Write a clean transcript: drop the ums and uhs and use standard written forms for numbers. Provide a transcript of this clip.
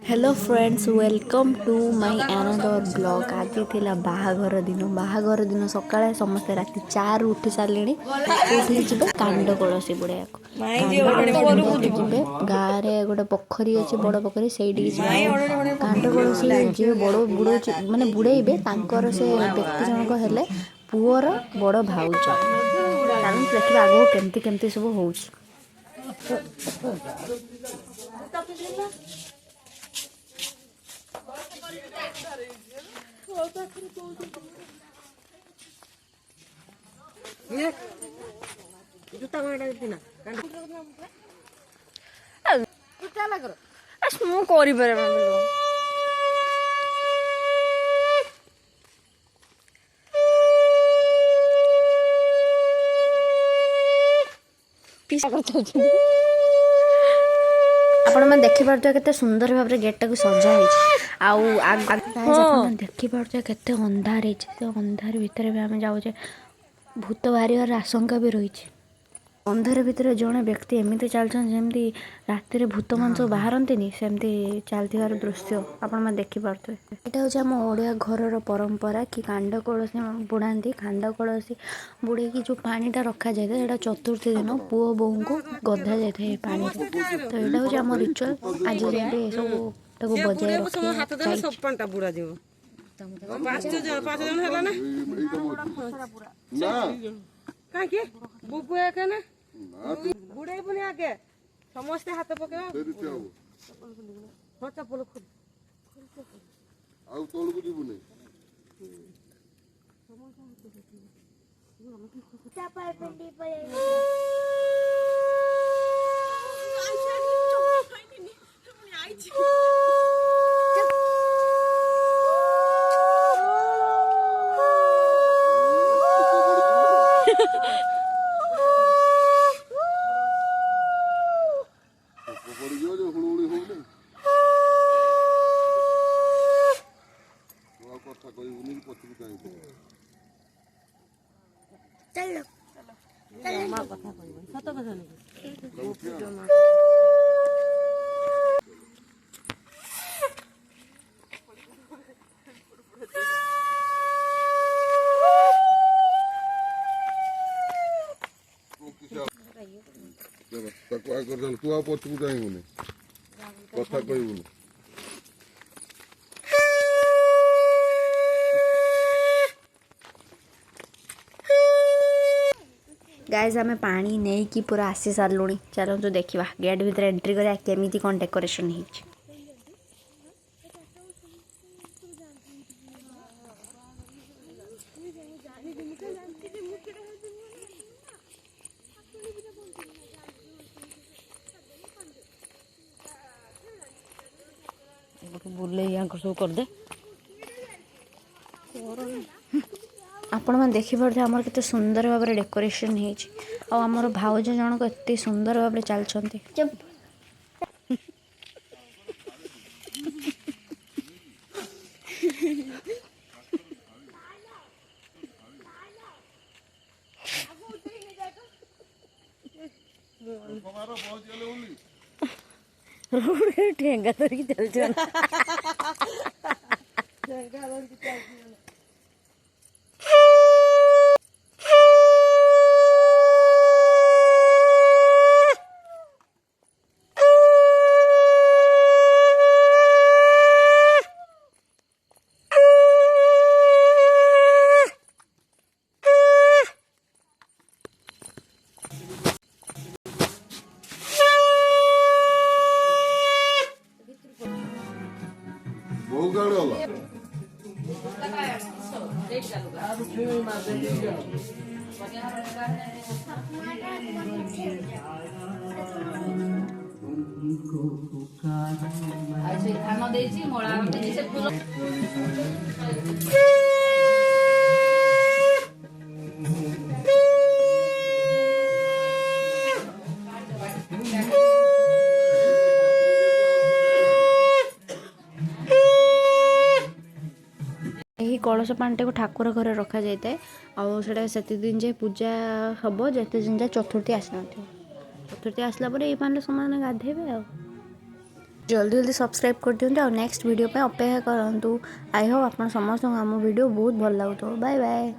Hello friends welcome to my another blog आज थिला बाहाघर दिन सकाळे समस्ते राति 4 उठी सारे उठी जी कांड कलसी बुड़ाया जी गाँव में गोटे पोखरी अच्छी बड़ पोखरी से कांड कलसी जी बड़ बुड़ मानने बुड़े से व्यक्ति जनक हेले पुअर बड़ भाउज देखिए आगो केमती केमती सब हो आपण मैंने देखिपे के सुंदर भाव में गेटा को सजा देखिपे के अंधार अंधार भितर भी आम जाऊे भूत बाहर आशंका भी रही अंधार भितर जड़े व्यक्ति एमती चलती राति भूत मान सब बाहरती सेमती चलती दृश्य आपण देखिपे यहाँ हूँ आम ओडिया घर परंपरा कि कांड कलसी बुड़ाती कांड कलसी बुड़े जो पानीटा रखा जाए चतुर्थी दिन पुओ बोऊ को गधा जाए पानी तो यहाँ हूँ आम रिचुअल आज सब बजाय बुढ़े पुणी आगे समस्ते हाथ पके तू आ पछकू चाहबुनि कथा कहबुनि गाइज आम पानी नहीं कि पूरा आसी सारूँ चलते देखा गेट भितर एंट्री करा केमी कौन डेकोरेशन हो बुले सब करदे आपण मैंने देखिपे आमर केते सुंदर भाव में डेकोरेशन होमर भाउज जनक एत सुंदर भाव में चलती ठेंगा धरिक चल कलश पानीटा को ठाकुर घर रखा जाए आटा से दिन जाए पूजा हम जिते दिन जाए चतुर्थी आसी न चतुर्थी आसला ये पानी समाने गाधेबे आ जल्दी जल्दी सब्सक्राइब कर दिंतु और नेक्स्ट वीडियो पे अपेक्षा करंतु। आई होप आप समस्त आम वीडियो बहुत भल लगुव। Bye bye.